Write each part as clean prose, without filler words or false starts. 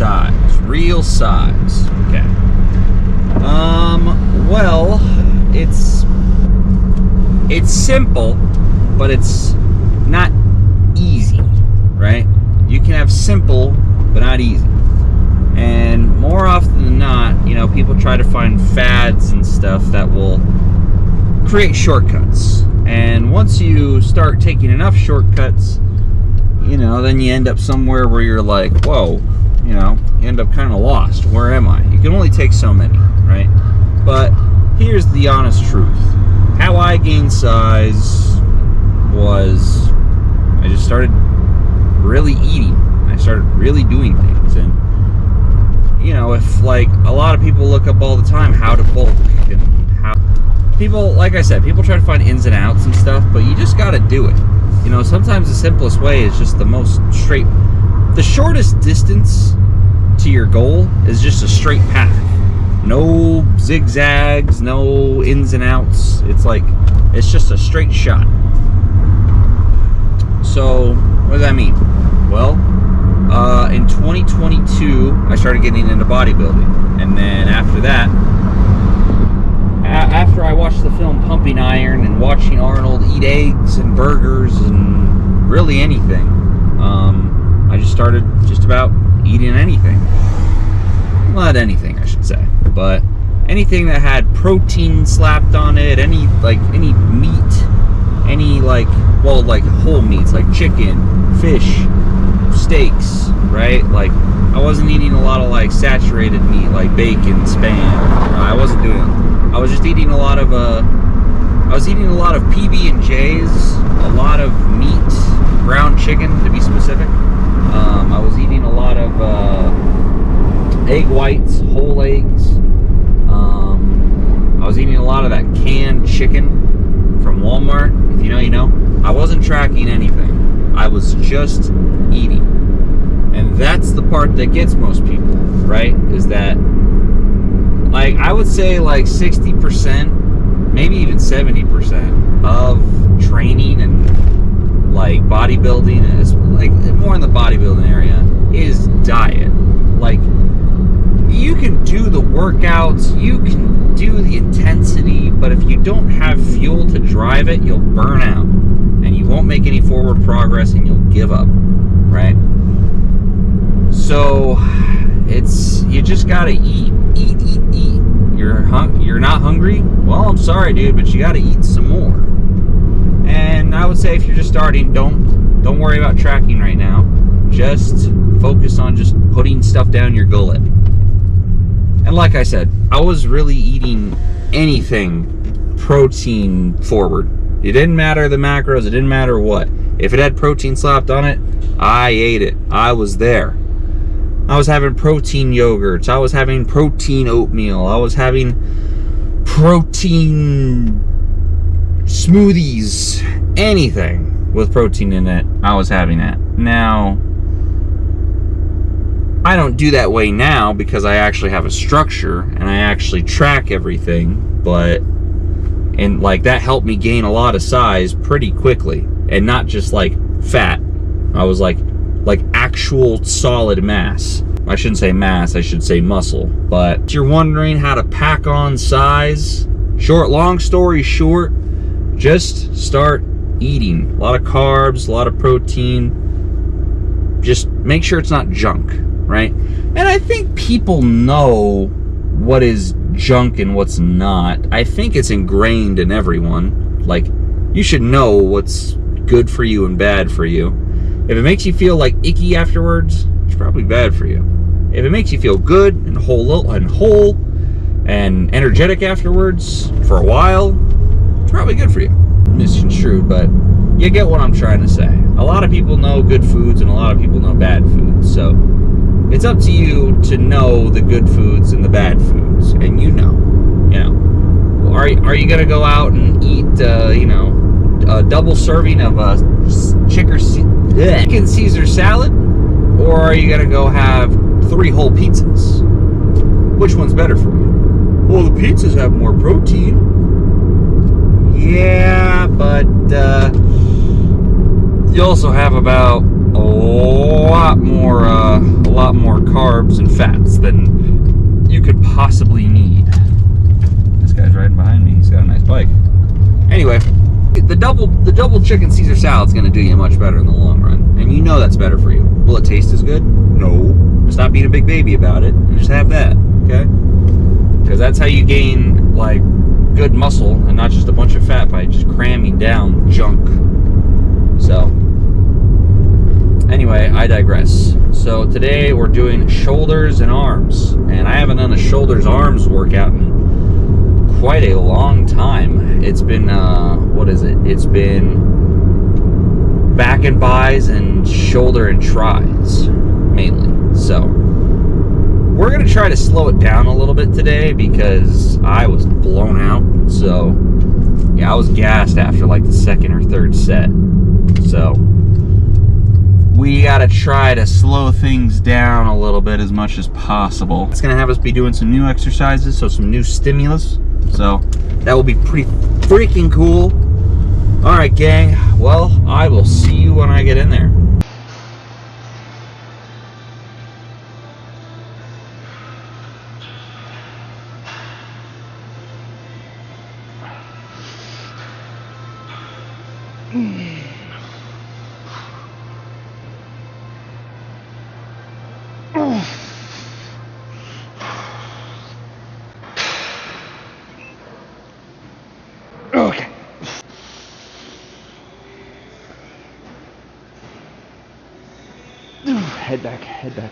size. Real size. Okay. Well, it's simple, but it's not easy, right? You can have simple, but not easy. And more often than not, you know, people try to find fads and stuff that will create shortcuts. And once you start taking enough shortcuts, you know, then you end up somewhere where you're like, whoa, you know, you end up kind of lost. Where am I? You can only take so many, right? But here's the honest truth. How I gained size was I just started really eating. I started really doing things. And, you know, if like a lot of people look up all the time how to bulk and how people, like I said, people try to find ins and outs and stuff, but you just got to do it. You know, sometimes the simplest way is just the most straight. The shortest distance to your goal is just a straight path. No zigzags, no ins and outs. It's like, it's just a straight shot. So, what does that mean? Well, in 2022, I started getting into bodybuilding. And then after that, after I watched the film Pumping Iron and watching Arnold eat eggs and burgers and really anything, I just started just about eating anything. Well, not anything, I should say, but anything that had protein slapped on it, any meat, any like whole meats, like chicken, fish, steaks, right? Like, I wasn't eating a lot of like saturated meat, like bacon, Spam. I wasn't doing it. I was just eating a lot of PB&Js, a lot of meat, ground chicken to be specific. I was eating a lot of egg whites, whole eggs. I was eating a lot of that canned chicken from Walmart. If you know, you know. I wasn't tracking anything. I was just eating. And that's the part that gets most people, right? Is that, like, I would say like 60%, maybe even 70% of training and like bodybuilding, and it's like more in the bodybuilding area, is diet. Like, you can do the workouts, you can do the intensity, but if you don't have fuel to drive it, you'll burn out and you won't make any forward progress and you'll give up, right? So you just gotta eat. You're not hungry? Well, I'm sorry, dude, but you gotta eat some more. And I would say if you're just starting, don't worry about tracking right now. Just focus on just putting stuff down your gullet. And like I said, I was really eating anything protein forward. It didn't matter the macros, it didn't matter what. If it had protein slapped on it, I ate it. I was there. I was having protein yogurts. I was having protein oatmeal. I was having protein smoothies. Anything with protein in it, I was having that. Now, I don't do that way now because I actually have a structure and I actually track everything, and like that helped me gain a lot of size pretty quickly, and not just like fat. I was like actual solid mass. I shouldn't say mass, I should say muscle. But if you're wondering how to pack on size, long story short, just start eating. A lot of carbs, a lot of protein. Just make sure it's not junk, right? And I think people know what is junk and what's not. I think it's ingrained in everyone. Like, you should know what's good for you and bad for you. If it makes you feel like icky afterwards, it's probably bad for you. If it makes you feel good and whole and energetic afterwards for a while, it's probably good for you. Misconstrued, but you get what I'm trying to say. A lot of people know good foods and a lot of people know bad foods. So it's up to you to know the good foods and the bad foods, and you know. Are you gonna go out and eat a double serving of a chicken Caesar salad, or are you gonna go have 3 whole pizzas? Which one's better for you? Well, the pizzas have more protein. Yeah, but you also have about a lot more carbs and fats than you could possibly need. This guy's riding behind me. He's got a nice bike. Anyway, the double chicken Caesar salad is going to do you much better in the long run, and you know that's better for you. Will it taste as good? No. Stop being a big baby about it and just have that, okay? Because that's how you gain like good muscle and not just a bunch of fat by just cramming down junk. So anyway, I digress. So today we're doing shoulders and arms, and I haven't done a shoulders arms workout in quite a long time. It's been what is it? It's been back and bis and shoulder and tries mainly. So we're gonna try to slow it down a little bit today because I was blown out. So yeah, I was gassed after like the second or third set. So we gotta try to slow things down a little bit as much as possible. It's gonna have us be doing some new exercises, so some new stimulus. So that will be pretty freaking cool. All right, gang. Well, I will see you when I get in there. Okay. Head back, head back.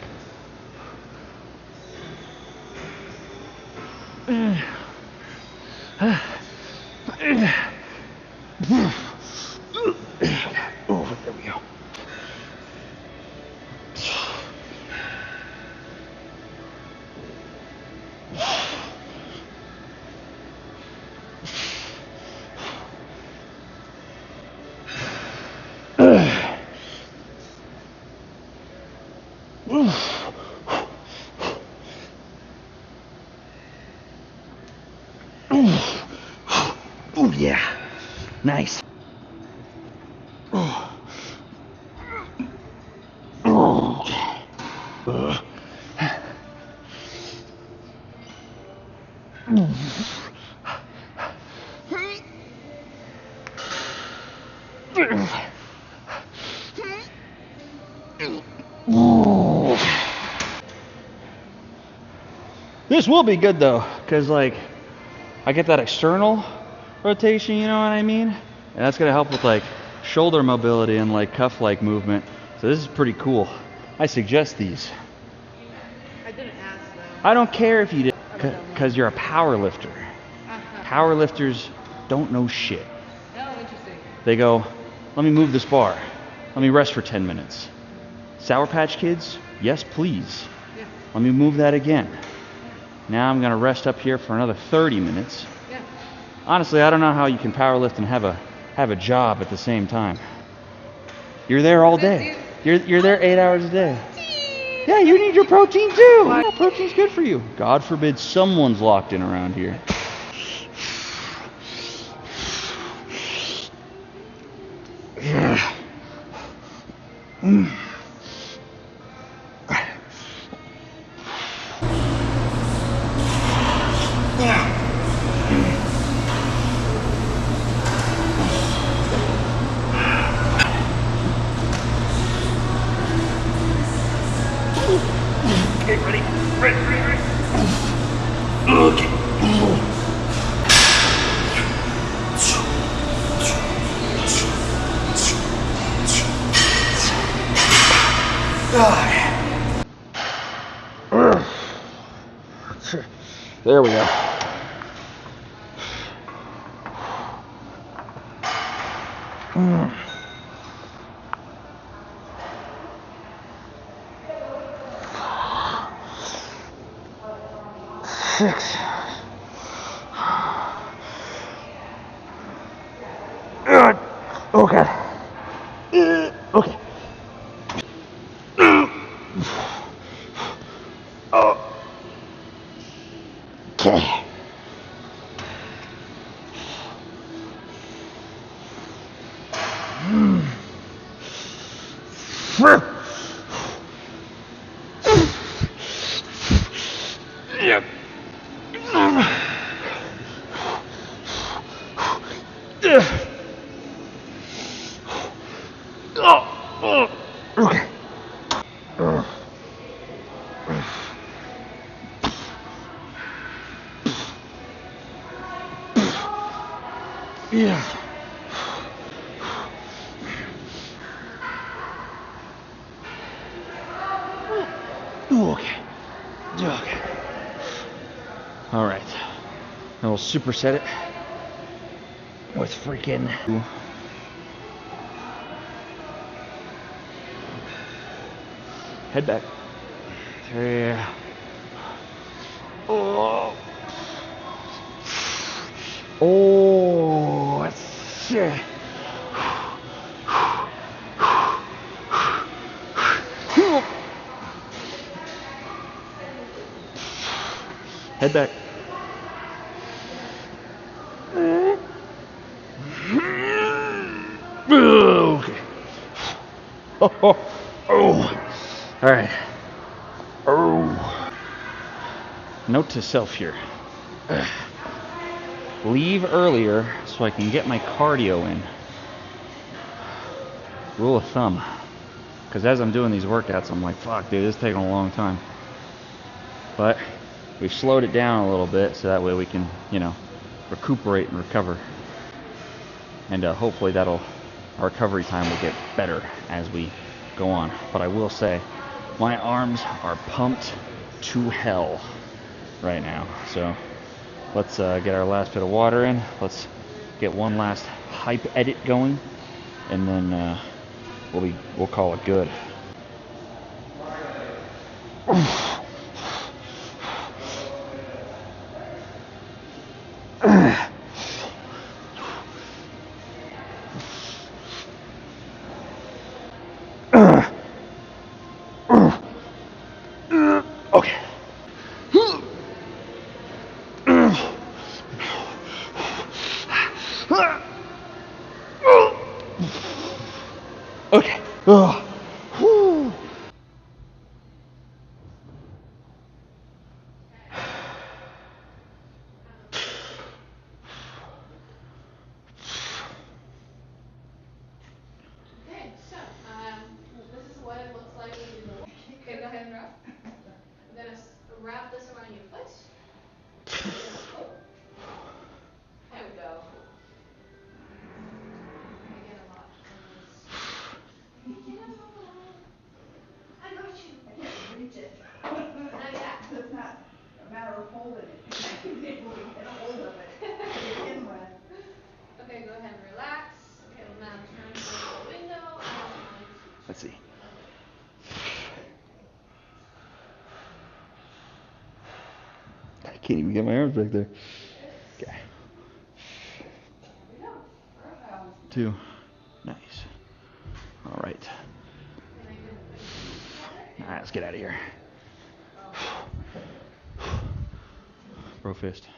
Oh, there we go. Oh yeah, nice. This will be good though, because like I get that external rotation, you know what I mean? And that's gonna help with like shoulder mobility and like cuff-like movement. So this is pretty cool. I suggest these. I didn't ask though. I don't care if you did, because you're a power lifter. Power lifters don't know shit. Oh, interesting. They go, let me move this bar. Let me rest for 10 minutes. Sour Patch Kids, yes please. Yeah. Let me move that again. Now I'm gonna rest up here for another 30 minutes. Yeah. Honestly, I don't know how you can power lift and have a job at the same time. You're there all day. You're there 8 hours a day. Yeah, you need your protein too. Yeah, protein's good for you. God forbid someone's locked in around here. Okay, ready? Ready. Okay. There we go. Six. Oh god. Okay. Okay. Yep. Okay. Yeah. Okay. Okay. All right. Now we'll superset it with freaking. Head back. 3. Oh. Oh. Shit. Head back. Okay. Oh. All right. Oh. Note to self here. Leave earlier so I can get my cardio in. Rule of thumb. Because as I'm doing these workouts, I'm like, fuck, dude, this is taking a long time. But we've slowed it down a little bit so that way we can, recuperate and recover. And hopefully our recovery time will get better as we go on. But I will say, my arms are pumped to hell right now. So let's get our last bit of water in. Let's get one last hype edit going, and then we'll call it good. Okay. Okay. Whew. Okay, so this is what it looks like when you do the. Okay, go ahead and wrap. I'm gonna wrap this around your foot. There we go. I get a lot. I got you. I can't reach it. Not yet. It's not a matter of holding it. Able to get a hold of it to begin with. Okay, go ahead and relax. Okay, now turn to the window. Let's see. I can't even get my arms back there. Okay. 2. Nice. All right. All right, let's get out of here. Bro fist.